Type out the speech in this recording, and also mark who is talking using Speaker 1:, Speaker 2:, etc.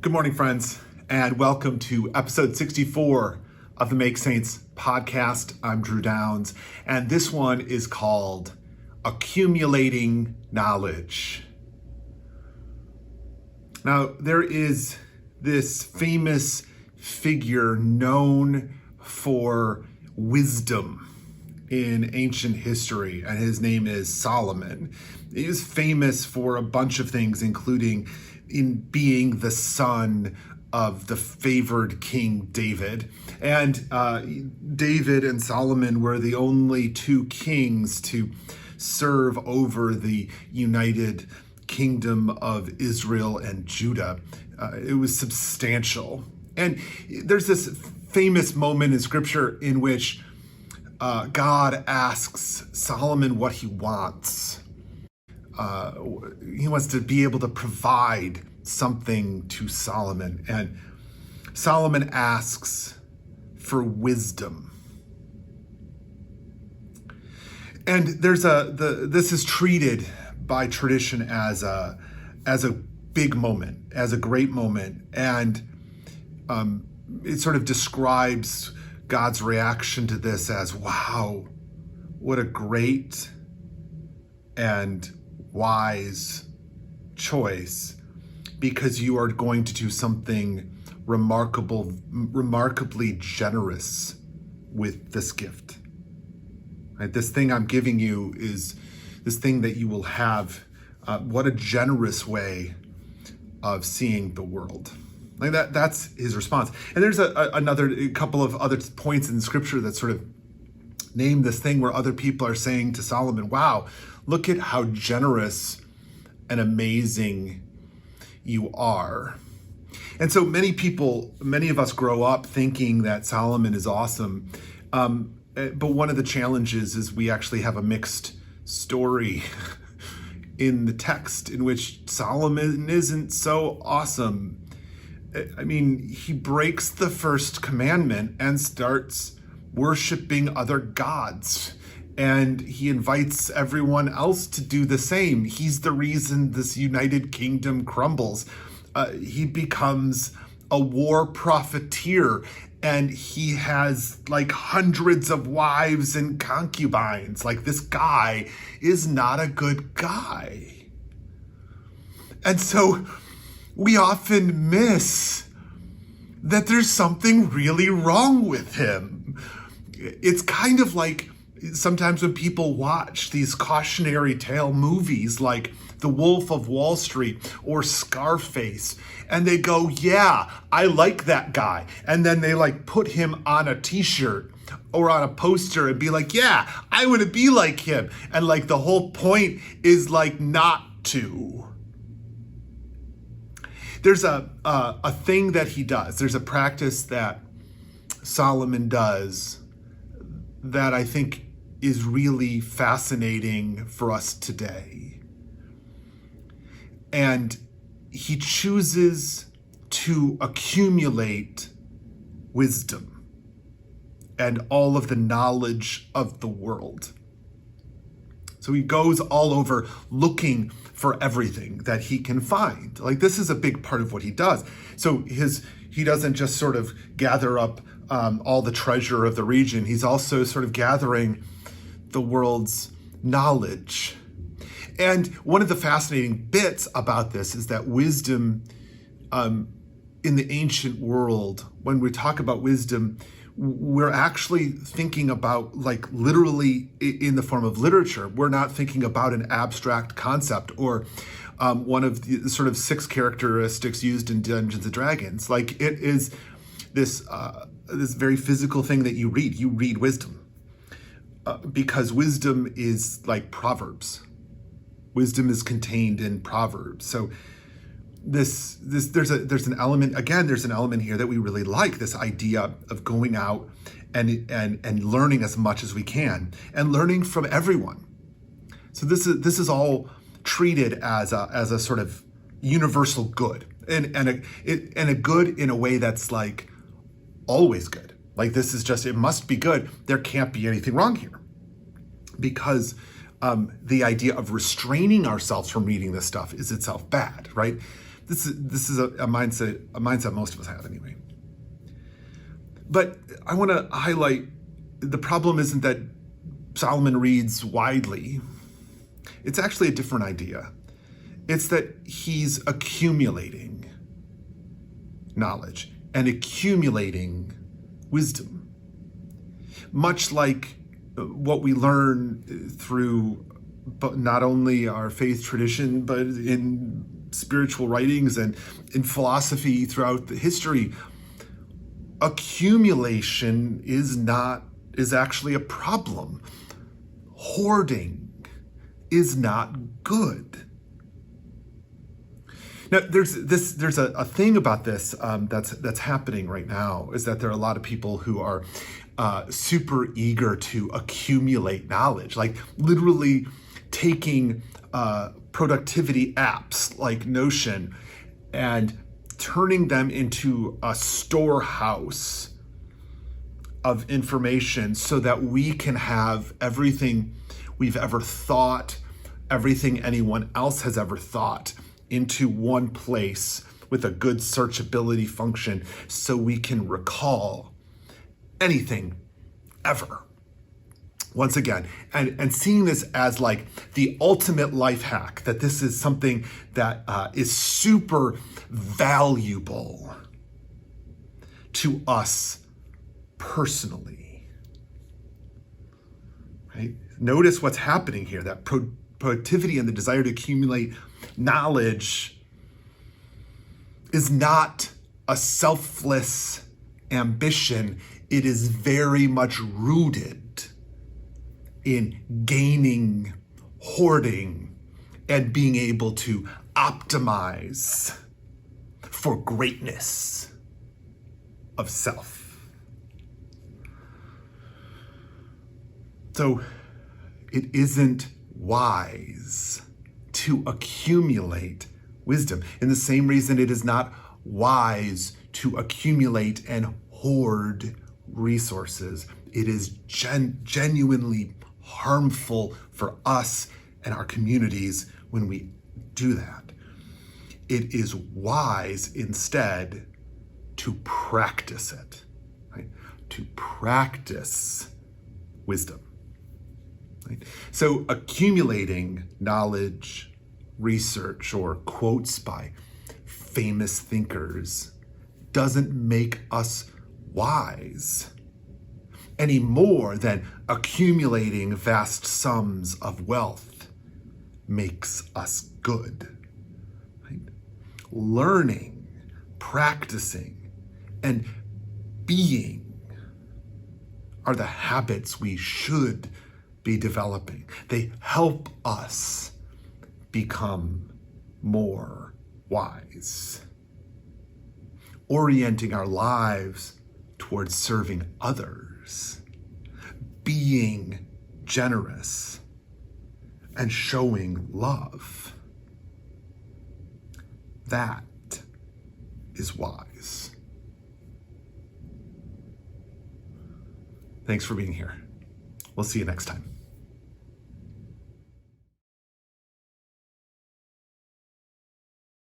Speaker 1: Good morning, friends, and welcome to episode 64 of the Make Saints podcast. I'm Drew Downs, and this one is called Accumulating Knowledge. Now, there is this famous figure known for wisdom in ancient history, and his name is Solomon. He is famous for a bunch of things, including in being the son of the favored King David. And David and Solomon were the only two kings to serve over the united kingdom of Israel and Judah. It was substantial. And there's this famous moment in scripture in which God asks Solomon what he wants. He wants to be able to provide something to Solomon. And Solomon asks for wisdom. And this is treated by tradition as a big moment, as a great moment. And it sort of describes God's reaction to this as, wow, what a great and wise choice, because you are going to do something remarkably generous with this gift. Right? This thing I'm giving you is this thing that you will have. What a generous way of seeing the world. Like that's his response. And there's a couple of other points in scripture that sort of name this thing where other people are saying to Solomon, wow, look at how generous and amazing you are. And so many of us grow up thinking that Solomon is awesome. But one of the challenges is we actually have a mixed story in the text in which Solomon isn't so awesome. I mean, he breaks the first commandment and starts worshiping other gods. And he invites everyone else to do the same. He's the reason this united kingdom crumbles. He becomes a war profiteer, and he has like hundreds of wives and concubines. Like, this guy is not a good guy. And so we often miss that there's something really wrong with him. It's kind of like sometimes when people watch these cautionary tale movies like The Wolf of Wall Street or Scarface, and they go, yeah, I like that guy. And then they like put him on a t-shirt or on a poster and be like, yeah, I want to be like him. And like the whole point is like not to. There's a thing that he does. There's a practice that Solomon does that I think is really fascinating for us today. And he chooses to accumulate wisdom and all of the knowledge of the world. So he goes all over looking for everything that he can find. Like, this is a big part of what he does. So he doesn't just sort of gather up all the treasure of the region. He's also sort of gathering the world's knowledge. And one of the fascinating bits about this is that wisdom in the ancient world, when we talk about wisdom, we're actually thinking about like literally in the form of literature. We're not thinking about an abstract concept or one of the sort of 6 characteristics used in Dungeons and Dragons. Like, it is this very physical thing that you read. You read wisdom because wisdom is like Proverbs. Wisdom is contained in Proverbs. So there's an element here that we really like, this idea of going out and learning as much as we can and learning from everyone. So this is all treated as a sort of universal good and a good in a way that's like always good. Like, this is just, it must be good. There can't be anything wrong here, because the idea of restraining ourselves from reading this stuff is itself bad, right? This is a mindset most of us have anyway. But I want to highlight the problem isn't that Solomon reads widely. It's actually a different idea. It's that he's accumulating knowledge and accumulating wisdom. Much like what we learn through not only our faith tradition, but in spiritual writings and in philosophy throughout the history, accumulation is actually a problem. Hoarding is not good. Now, there's a thing about this that's happening right now, is that there are a lot of people who are super eager to accumulate knowledge, like literally taking productivity apps like Notion and turning them into a storehouse of information so that we can have everything we've ever thought, everything anyone else has ever thought, into one place with a good searchability function so we can recall anything ever. Once again, and seeing this as like the ultimate life hack, that this is something that is super valuable to us personally, right? Notice what's happening here, that productivity and the desire to accumulate knowledge is not a selfless ambition. It is very much rooted in gaining, hoarding, and being able to optimize for greatness of self. So it isn't wise to accumulate wisdom. In the same reason, it is not wise to accumulate and hoard resources. It is genuinely harmful for us and our communities when we do that. It is wise instead to practice it, right? To practice wisdom. Right? So accumulating knowledge, research, or quotes by famous thinkers doesn't make us wise any more than accumulating vast sums of wealth makes us good. Right? Learning, practicing, and being are the habits we should be developing. They help us become more wise, orienting our lives towards serving others, being generous, and showing love. That is wise. Thanks for being here. We'll see you next time.